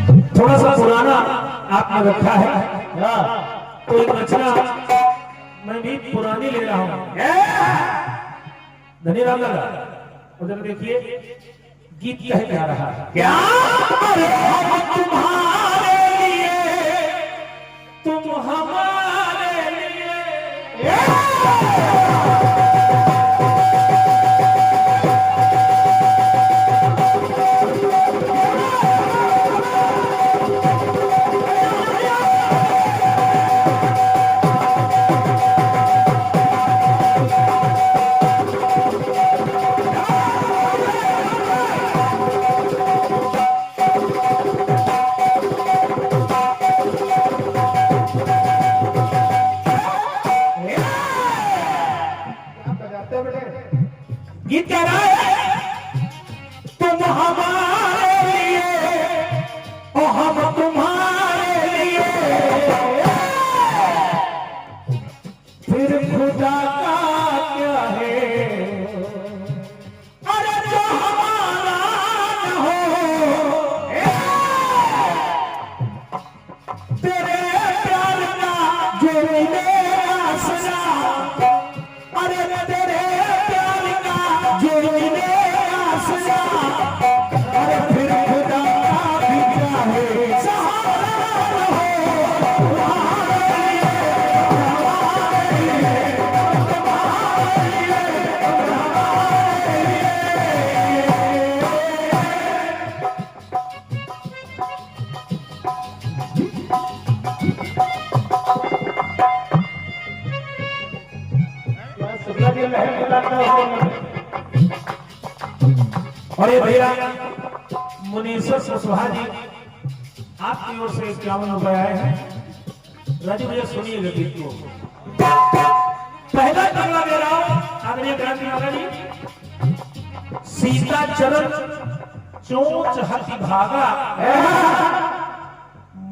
थोड़ा सा पुराना आपने रखा है, तो एक रचना मैं भी पुरानी ले रहा हूँ। धन्यवाद दादा। उधर देखिए गीत कह जा रहा है क्या, अरे हम तुम्हारे लिए तुम हमारे लिए। गीत कह रहा है तुम हमारे लिए और हम तुम्हारे लिए, फिर खुदा का क्या है, अरे जो हमारा न हो। तेरे प्यार का जो मिले आसरा, अरे तेरे जो मिले आसरा, अरे फिर खुदा का भी चाहे सहारा हो। और ये भैया मुनीसर कुशवाहा जी आपकी ओर से 51 रुपए आए हैं। राजू भैया सुनिएगा गीत को। पहला तबला दे रहा हूं आदरणीय क्रांति माता जी। सीता चरण चोंच हाथी भागा,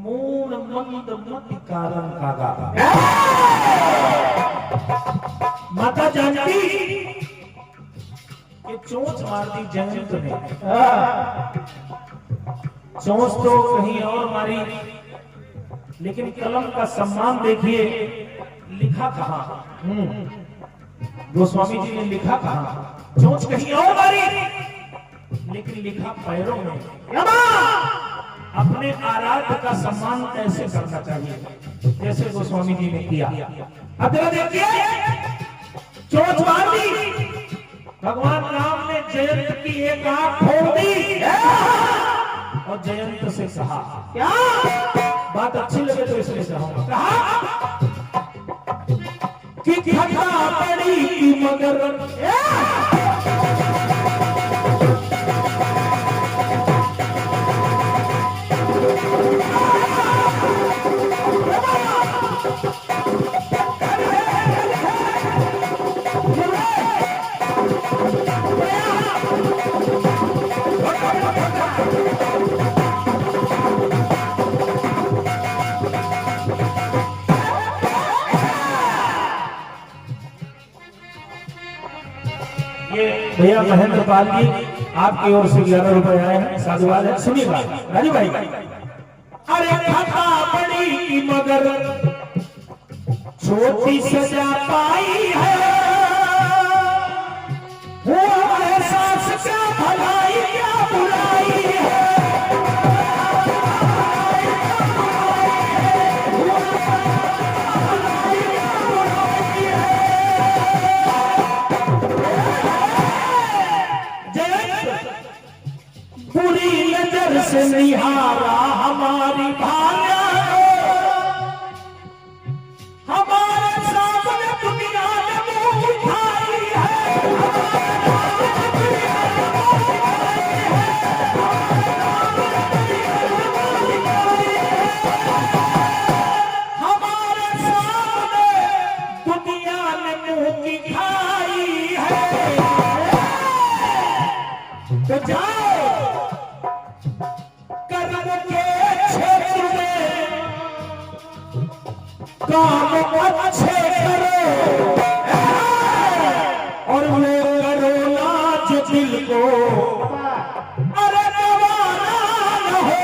मून मंद मति कारण कागा। माता जानकी ये चोंच मार दी जयंत ने, चोंच तो कहीं और मारी, लेकिन कलम का सम्मान देखिए लिखा कहां, गोस्वामी जी ने लिखा कहां, चोंच कहीं और मारी लेकिन लिखा पैरों में। अपने आराध्य का सम्मान ऐसे करना चाहिए जैसे गोस्वामी जी ने किया। अब देखिए चोंच मार दी, भगवान राम ने जयंत की एक आंख खोल दी और जयंत से कहा, क्या बात अच्छी लगे तो इसलिए कहा कि खता पड़ी मगर भैया महेंद्र पाल जी आपकी ओर से 11 रुपए आए हैं। साधुवाद है, सुनिएगा राजू भाई। अरे खता बड़ी मगर छोटी सजा पाई है, वो एहसास क्या भलाई क्या बुराई है। बुरी नजर से निहारा हमारी भाग्य, हमारे सामने दुनिया ने मुंह उठाई है। हमारे सामने दुनिया ने मुंह की खाई है। तो जाओ काम अच्छे करो और वो करो ना जो दिल को, अरे गवारा न हो।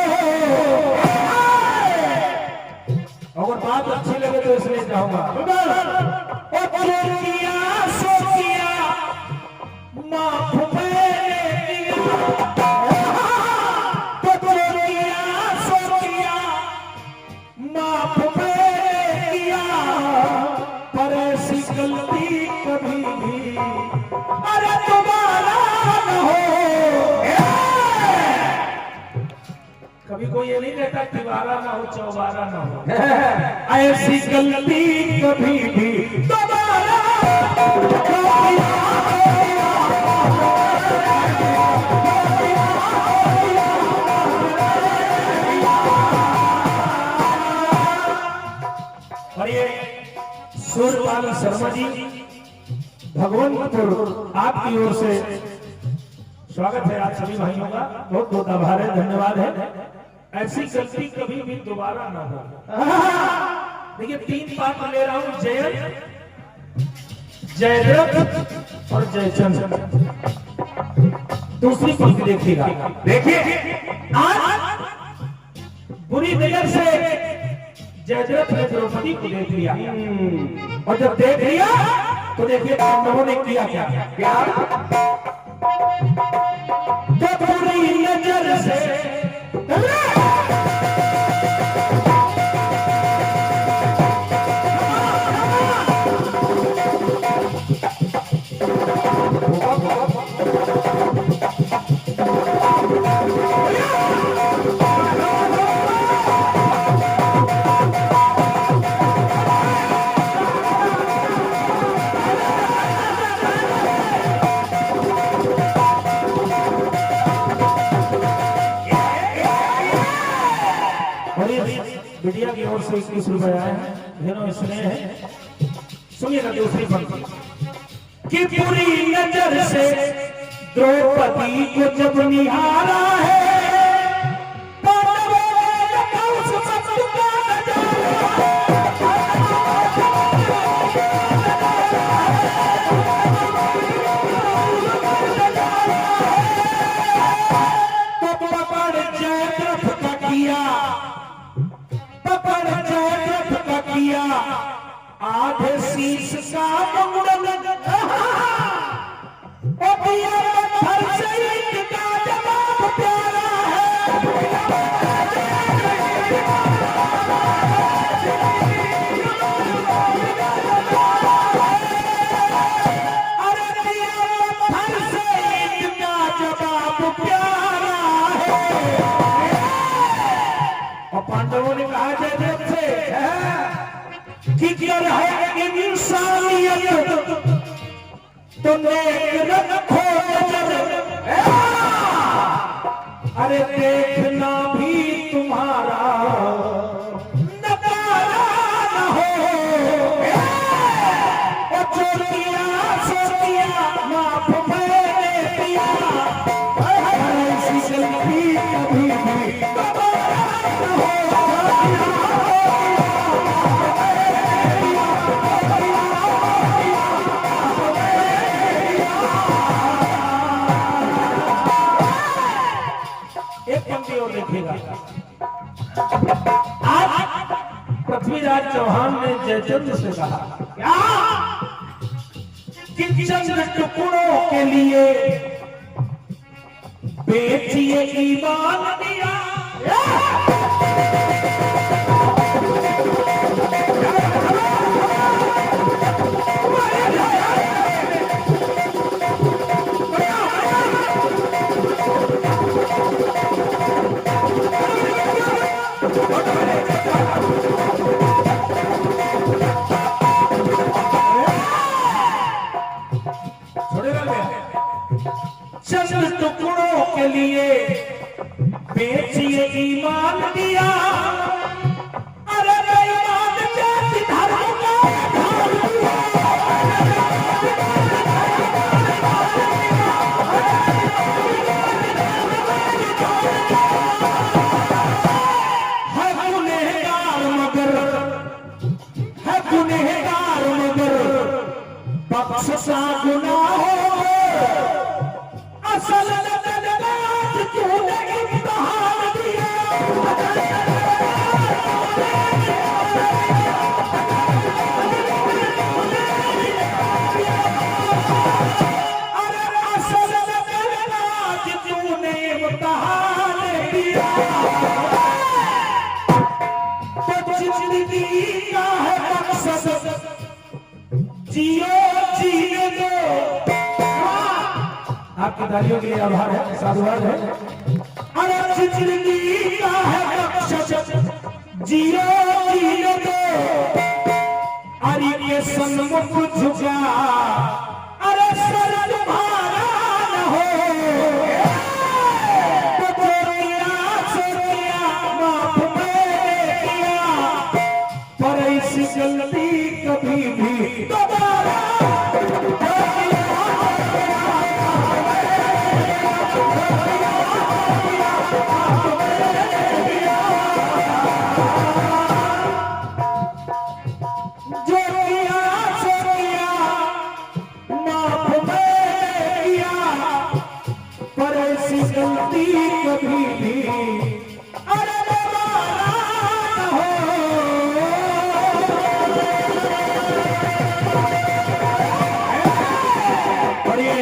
कोई ये नहीं कहता तिवारा ना हो चौबारा ना हो। ऐसी गलती कभी भी दोबारा और ये सूर्यपाल शर्मा जी भगवानपुर आपकी ओर से स्वागत है आप सभी भाइयों का। बहुत बहुत आभार है, धन्यवाद है। ऐसी गलती कभी भी दोबारा ना हो। देखिए 3 बात ले रहा हूं, जयद्रथ और जयचंद्र। दूसरी पंक्ति देखिएगा, देखिए आज बुरी नजर से जयद्रथ ने द्रौपदी को देख लिया और जब देख लिया तो देखिए पांडवों ने किया क्या तो बुरी नजर से मीडिया की ओर से 21 रुपए आए हैं, धन्यवाद स्नेह है। सुनिएगा दूसरी पंक्ति कि पूरी नजर से द्रौपदी को जब निहारा है आधे शीश का मुंडन पत्थर से इनका जवाब प्यारा है। अरे पत्थर से इनका जवाब प्यारा है। और पांडवों ने कहा जयद्रथ से कि कर है इंसानियत तो नेक रखो नजर। अरे देखना भी तुम्हारा नकारा न हो और जो किया सो किया माफ मैंने किया। ऐसी गलती कभी भी दोबारा न हो। और देखिएगा आज पृथ्वीराज चौहान ने जयचंद्र से कहा क्या कि चंद टुकड़ों के लिए बेचिए ईमान दिया। चंद टुकड़ों के लिए बेचिए ईमान दिया। अरे ईमान जाति धर्म का है गुनहगार मगर बख्शा गुनाह असल तूने इम्तिहान दिया। अरे असल तूने इम्तिहान दिया। तो जिंदगी का है मकसद जियो जीने दो। आपकी तालियों के लिए आभार है, साधुवाद है। अरे जिंदगी का है बख्शश जियो जीने दो, अरे ये सन्मुख झुका अरे सर तुम्हारा न हो, तो किया सो किया माफ मैंने किया, पर ऐसी गलती कभी भी दोबारा गलती कभी भी अरे दोबारा न हो। और ये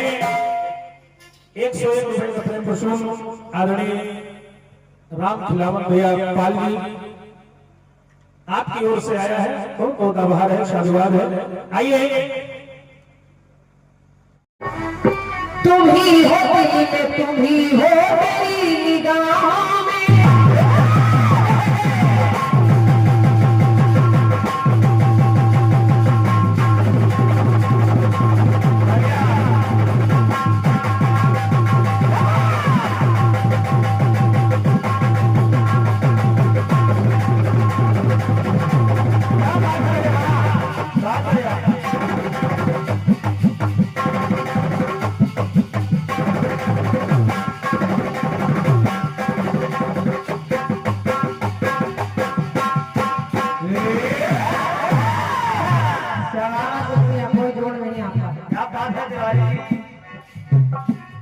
101 रुपए का प्रेम प्रसून आदरणीय राम खिलावन भैया पालवी आपकी ओर से आया है, बहुत बहुत आभार है, साधुवाद है। आइए तुम ही हो दिल में, तुम ही हो मेरी निगाहों में,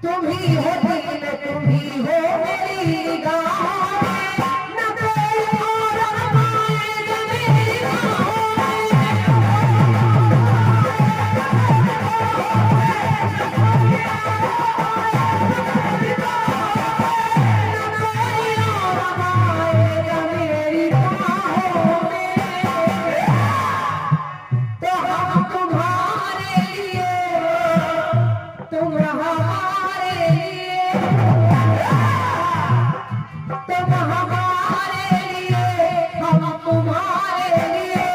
तुम ही हो दिल में, तुम ही हो मेरी निगाहों में, न कोई और आएगा मेरी बाहों में, तो हम तुम्हारे लिए, तुम हमारे लिए, तुम हमारे लिए, हम तुम्हारे लिए,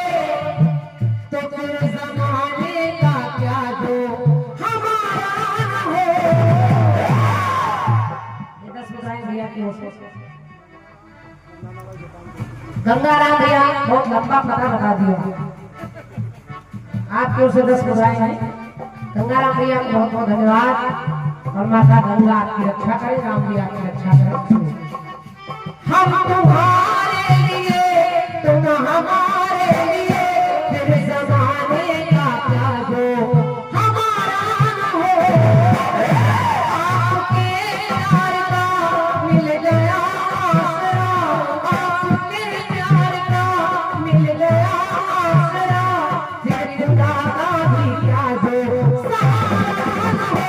तो फिर ज़माने का क्या जो हमारा न हो। ये 10 बजाएं भैया की ओर से। गंगाराम भैया बहुत लंबा पता बता दिया, आपकी ओर से 10 बजाएं हैं। गंगाराम भैया को बहुत बहुत धन्यवाद, और माता गंगा आपकी रक्षा करे, राम जी आपकी रक्षा करे। हम तुम्हारे लिए, तुम हमारे लिए, फिर ज़माने का क्या जो हमारा न हो। आपके प्यार का मिल गया आसरा, आपके प्यार का मिल गया आसरा, फिर खुदा का भी क्या जो सहारा न हो।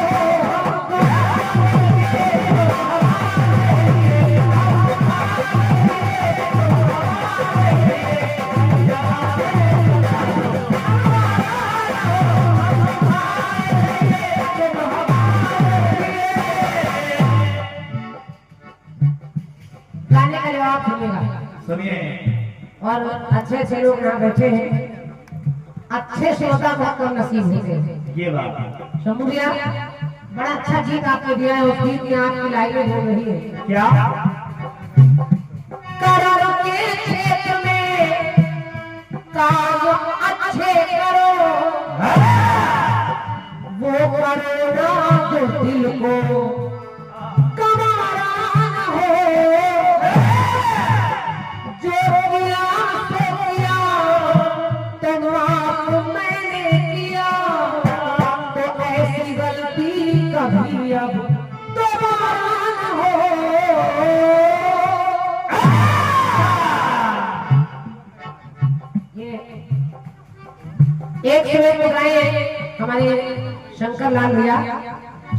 गाने का जवाब सुनिएगा, सुनिए। और अच्छे अच्छे लोग यहाँ बैठे हैं, अच्छे श्रोता बहुत कम नसीब होते हैं। ये बात शंभू भैया बड़ा अच्छा गीत आपने दिया है, उस गीत में आपकी लाइनें बोल रही है। क्या करो के क्षेत्र में काम अच्छे करो, वो करो ना जो दिल को कमारा न हो। जो किया सो किया, तुम आप मैंने किया, तो ऐसी गलती कभी अब दोबारा न हो। एक शेर में गाए हमारे शंकर लाल भैया,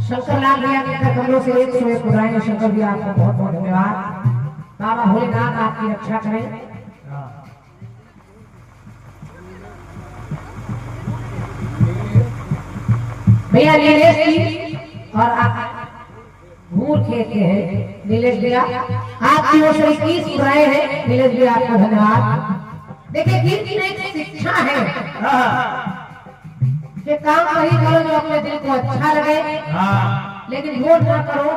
शंकर लाल भैया के कमरों से 101 गाए। शंकर भैया आपको बहुत बहुत धन्यवाद, बाबा भोलेनाथ आपकी रक्षा करें। भैया नीलेश जी और घूर खेत के हैं नीलेश भैया, आपकी ओर से 21 मुद्राएं हैं नीलेश भैया, आपको धन्यवाद। देखिए कीर्ति में एक शिक्षा है कि काम वही करो जो अपने दिल को अच्छा लगे, लेकिन झूठ ना करो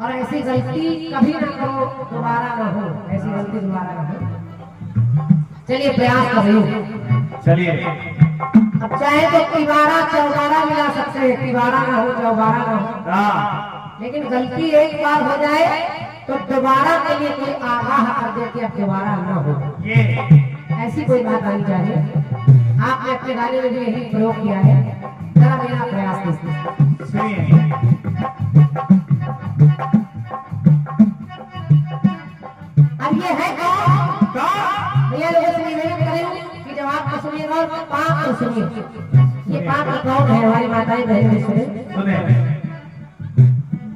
और ऐसी गलती कभी ना करो, दोबारा ना हो, ऐसी गलती दोबारा ना हो। चलिए प्रयास करिए, चलिए अब चाहे तो तिबारा चौबारा मिला सकते हैं, तिबारा ना हो चौबारा ना हो, लेकिन गलती एक बार हो जाए तो दोबारा के लिए कोई आगाह कर दे कि अब दोबारा ना हो, ऐसी कोई बात आनी चाहिए। आपने अपने गाने में भी यही प्रयोग किया है, जरा मेरा प्रयास कीजिए। सुनिए अब ये है कौन भैया, लोगों से निवेदन करें कि जब आपको सुनिएगा और पाप सुनिए। ये पाप कौन है, हमारी माताएं बहनें सुने।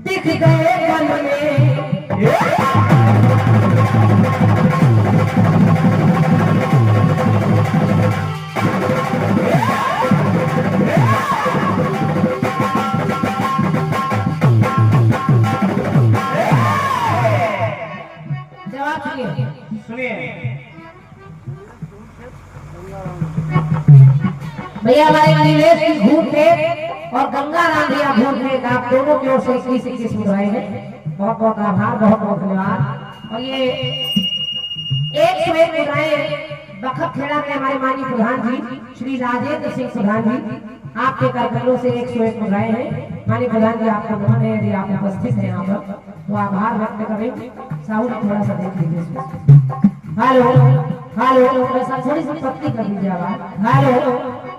दिख गए मन में जवाब सुनिए। भैया हमारे नीलेश की घूर थे और गंगा राम भैया घूर थे, आप दोनों की ओर से 21 मुद्राएं हैं, बहुत बहुत आभार, बहुत बहुत धन्यवाद। और ये 101 मुद्राएं बखत खेड़ा के हमारे माननीय प्रधान जी श्री राजेंद्र सिंह प्रधान जी, आपके कार्यक्रमों से 101 मुद्राएं हैं। माननीय प्रधान जी आपका नमन है, यदि आप उपस्थित हैं यहाँ पर तो आभार व्यक्त करें। साहू थोड़ा सा देख लीजिए, हेलो हेलो, ऐसा थोड़ी सी पत्ती कर दीजिए आवाज, हेलो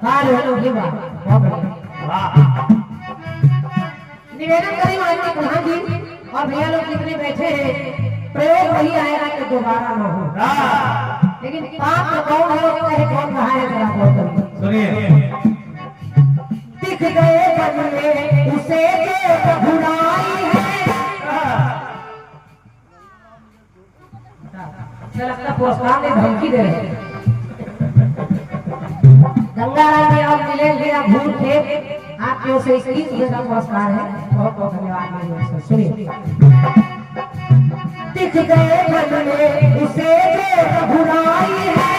हेलो, ये बात बहुत बढ़िया। निवेदन करें माननीय प्रधान जी और भैया लोग जितने बैठे हैं, प्रयोग वही आएगा कि दोबारा न हो, लेकिन पाप में कौन है वो कहे कौन कहा है, जरा बहुत सुनिए। दिख गए मन में उसे जो बुराई है, लगता पुरस्कार में धमकी दे रहे हैं। गंगाराम जी और नीलेश भैया भूल थे, आपकी ओर से 21 रुपए का पुरस्कार है, बहुत बहुत धन्यवाद मेरी ओर से। सुनिए। दिख गए मन में उसे जो बुराई है,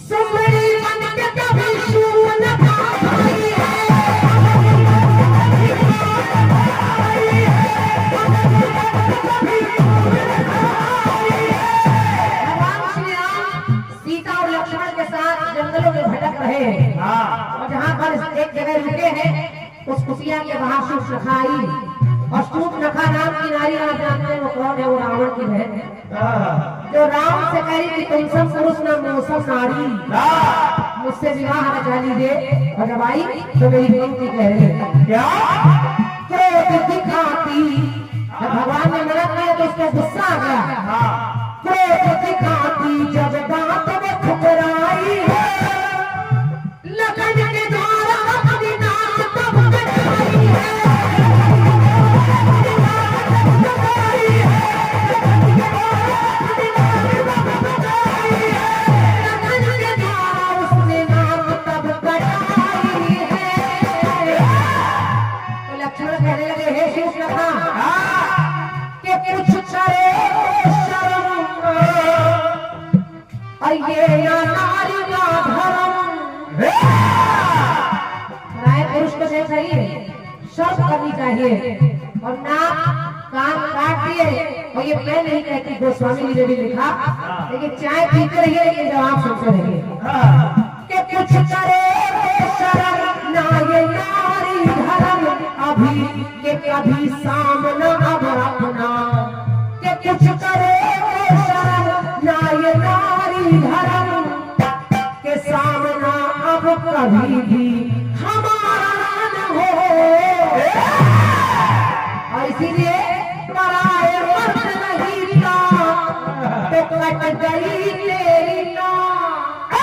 सुमरी मन के कभी शून न पाई है, जंगलों में भटक रहे हैं और जहाँ पर एक जगह रुके हैं, उस कुसिया के बाहर सूप नखाई और सूप नखा नाम की नारी, आप जानते हैं वो कौन है, वो रावण की बहन है, जो राम से कह रही थी तुम सब पुरुष ना मौसम नारी, मुझसे विवाह रचा लीजिए, और जब आई तो मेरी बेटी कह रही है क्या क्रोध दिखाती, जब भगवान ने मना किया तो उसको गुस्सा आ गया, क्रोध दिखाती जब दांत में ठुकराई है, लगन के द्वारा अपनी नाक तब कटाई है, लगन के द्वारा उसने नाक तब कटाई है। तो लक्ष्मण कहने लगे हे शिवनखा कि कुछ करे और ये नारी का धर्म, राय पुरुष को देख रही है, शर्त करनी चाहिए, और नाक कान काट दिए, और ये मैं नहीं कहती, गोस्वामी जी ने भी लिखा, लेकिन चाय पीते रहिए, लेकिन जवाब सुनते रहिए कि कुछ करे शर्म ना ये नारी धर्म, अभी के कभी सामना अब अपना, कि कुछ करे शर्म ना ये नारी धर्म के सामना अब कभी भी हमारा न हो, और इसीलिए पराए मर्द नहीं था तो कट गई तेरी नाक,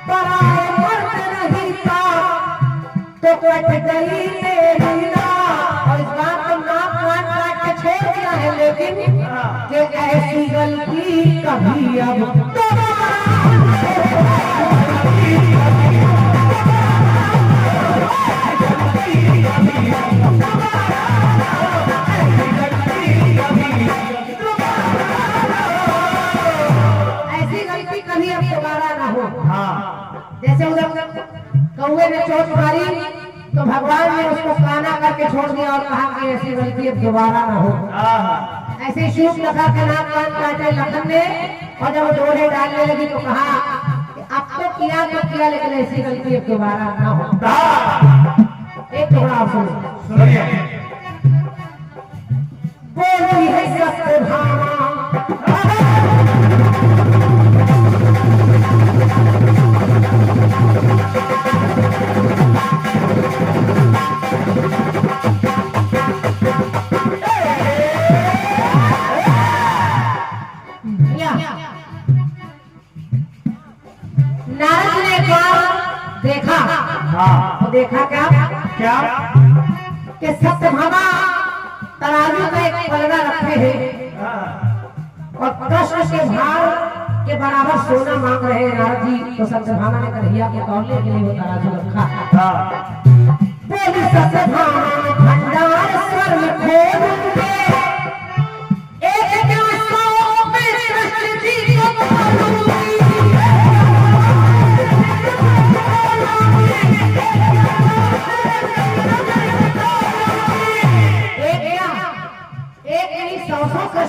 पराए मर्द नहीं था तो कट गई तेरी नाक, और इस बात को नाक काट के छोड़ दिया है, लेकिन कि ऐसी गलती कभी अब दोबारा कौवे ने चोट मारी तो भगवान ने उसको काना करके छोड़ दिया और कहा कि ऐसी गलती अब दोबारा ना हो। ऐसे शुभ लखा के नाम कान काटे लखन ने, और जब डोरे डालने लगी तो कहा कि अब तो किया तो किया, लेकिन ऐसी गलती अब दोबारा ना हो। एक थोड़ा आप सुनिए। बोली है सत्यभामा नारद ने एक बार देखा। तो देखा क्या क्या कि सत्यभामा तराजू में एक पलड़ा रखे हैं और कृष्ण के भार के बराबर सोना मांग रहे हैं नारद जी। तो सत्यभामा ने कन्हैया को तौलने के लिए वो तराजू रखा। बोली सत्यभामा भंडार स्वर में खोलूंगे, एक सौ में कृष्ण जी को तौलूंगी।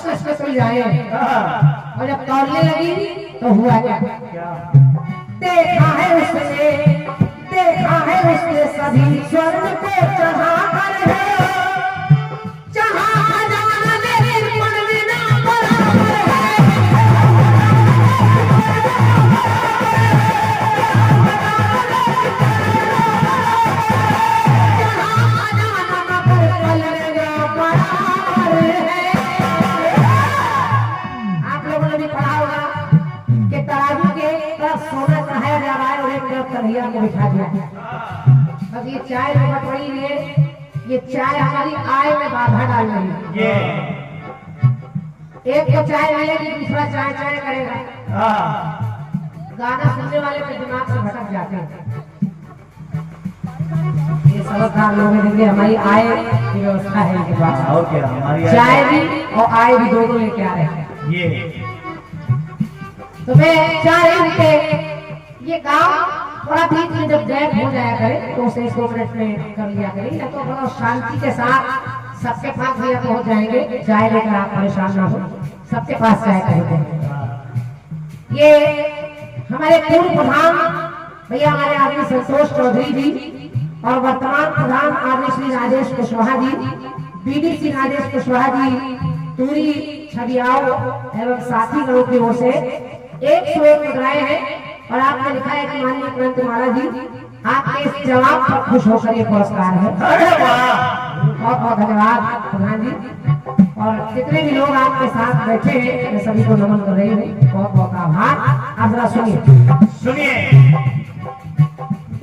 कृष्ण चल जाए। और जब तौलने लगी तो हुआ क्या? देखा है उसने सभी स्वर्ण को चढ़ा कर है, जहां जाना लेकिन मन में ना बराबर है। जहां जाना मगर पल में ना बराबर है। सोना चढ़ाया जा रहा है और एक तरफ कन्हैया को बिठा दिया। बस ये चाय जो बटोरी है, ये चाय हमारी आय में बाधा डाल रही है। एक को चाय मिलेगी, दूसरा चाय चाय करेगा। गाना सुनने वाले के दिमाग से भटक जाते हैं। ये समझदार लोग हैं, हमारी आय की व्यवस्था है इनके पास। और क्या, हमारी चाय भी और आय भी दोनों लेके आ रहे हैं। ये तो मैं चाह रही हूँ कि ये काम थोड़ा बीच में जब गैप हो जाया करे तो उसे 2 मिनट में कर लिया करें, या तो बहुत शांति के साथ सबके पास भैया पहुंच जाएंगे। चाय लेकर आप परेशान ना हो, सबके पास चाय करेंगे। ये हमारे पूर्व प्रधान भैया हमारे आदमी संतोष चौधरी जी और वर्तमान प्रधान आदमी श्री राजेश कुशवाहा जी, बीडीसी राजेश कुशवाहा जी, टूरी छबियाओ एवं साथी लोगों की ओर से 101 मुद्राएं हैं। और आपने लिखा है कि माननीय ग्रंथमाला जी आपके इस जवाब पर खुश होकर ये पुरस्कार है। बहुत बहुत धन्यवाद प्रधान जी। और जितने भी लोग आपके साथ बैठे हैं मैं सभी को नमन कर रही हूँ, बहुत बहुत आभार। आप जरा सुनिए।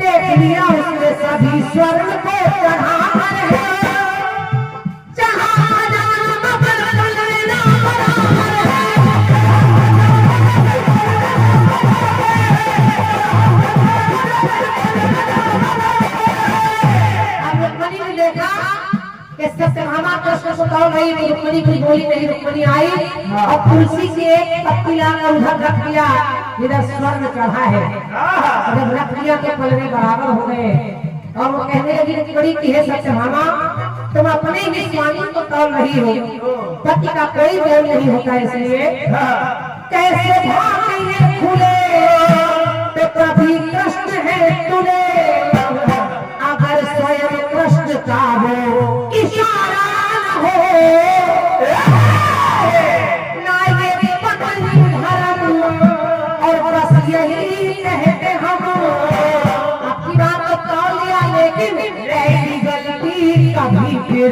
देख लिया उसने सभी स्वर्ण को चढ़ा कर है, जहां जाना मगर लेना बराबर है। अब रुक्मणी ने देखा कि सत्यभामा कृष्ण को तौल रही, रुक्मणी कोई बोली नहीं। रुक्मणी आई और तुलसी की एक पत्ती लाकर उधर रख दिया जिधर स्वर्ण चढ़ा है। जब रख दिया तो पलड़े बराबर हो गए और वो कहने लगी रुक्मणी की है सत्यभामा तुम अपने ही स्वामी को तौल रही हो, पति का कोई बोल नहीं होता, इसलिए कैसे भागे खुले तो कभी कृष्ण है तुले, अगर स्वयं कृष्ण का हो इशारा न हो, ना ये पत्नी धर्म और बस यही कहते हम। आपकी बात तो तौल लिया लेकिन ऐसी गलती कभी फिर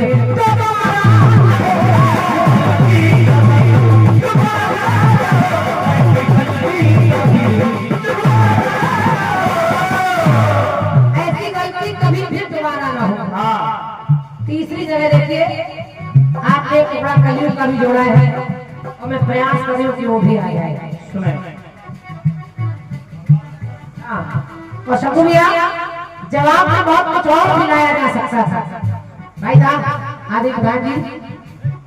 तीसरी जगह देखिए आपने कपड़ा कलयुग का भी जोड़ा है और मैं प्रयास कर रही हूँ कि वो भी आ जाए। तो शंभू भैया जवाब में बहुत कुछ और दिलाया जा सकता था भाई साहब आदि प्रधान जी,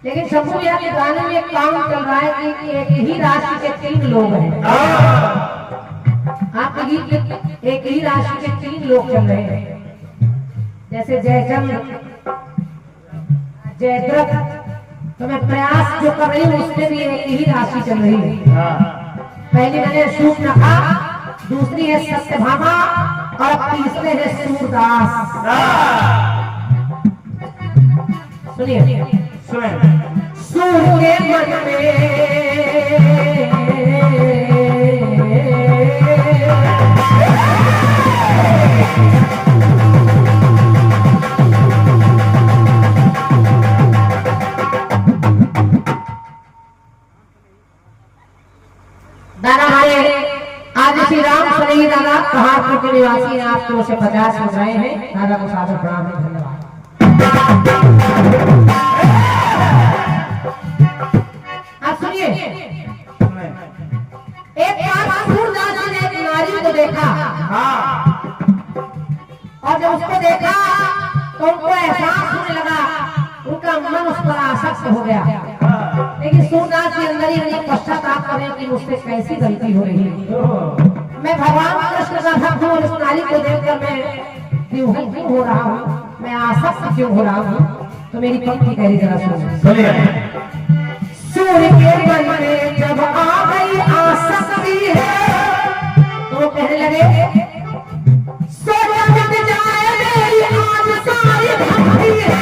लेकिन शंभू भैया के गाने में एक काम चल रहा है कि एक ही राशि के 3 लोग हैं। आपके गीत में एक ही राशि के 3 लोग चल रहे हैं, जैसे जयचंद्र, जयद्रथ। तो मैं प्रयास जो कर रही हूँ उसमें भी एक ही राशि चल रही है। पहली मैंने शूर्पणखा, दूसरी है सत्यभामा और तीसरे है सूरदास। सुनिए, सूर के मन दादा हमारे आज श्री राम सनेही दादा पहाड़पुर के निवासी हैं। आपको उसे 50 हो रहे हैं। दादा को सादर प्रणाम है, धन्यवाद। आप सुनिए, एक बार सूरदास ने एक नारी को देखा और जब उसको देखा तो उनको एहसास होने लगा, उनका मन उस पर आसक्त हो गया। लेकिन सूरदास जी अंदर ही पश्चाताप कर रहे हैं कि मुझसे कैसी गलती हो रही है। मैं भगवान कृष्ण का भक्त हूँ और इस नारी को देखकर मैं विहुल क्यों हो रहा हूँ, मैं आसक्त क्यों हो रहा हूँ। तो मेरी पंक्ति कह रही, जरा सुनिए। सूर्य के मन में जब आ गई आसक्ति है तो वो कहने लगे, सोचा मिट जाए मेरी आज सारी भक्ति है।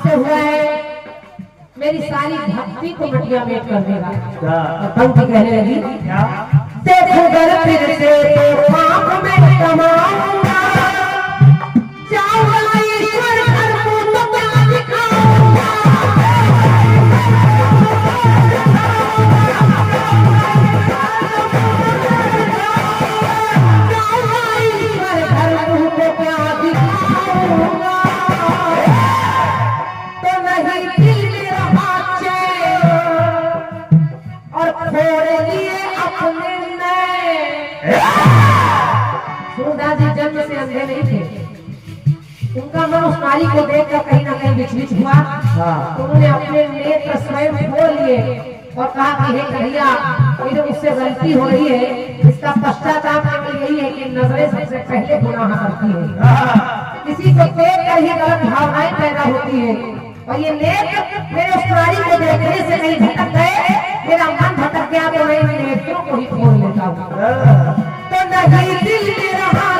हुआ है मेरी सारी भक्ति को मटिया मेट कर देगा। पंक्ति कहने लगी, देखो घर फिर से तो पाप में कमाऊंगा, जाऊंगा ईश्वर घर को तो क्या दिखाऊंगा। जाऊंगा ईश्वर घर को तो क्या दिखाऊंगा। सूरदास जी जन्म से अंधे नहीं थे। उनका मन उस नारी को देखकर कहीं ना कहीं विचलित हुआ। तो उन्होंने अपने नेत्र स्वयं खोल लिए और कहा कि हे कन्हैया, ये जो मुझसे गलती हो रही है इसका पश्चाताप केवल यही है कि नजरें सबसे पहले गुनाह करती है। किसी को देख कर ही गलत भावनाएं पैदा होती है और ये नेत्र मेरे उस नारी को देखने से नहीं भटक गए, मेरा मन भटक गया तो मैं इन नेत्रों को ही खोल लेता हूँ। तो नहीं दिल में रहा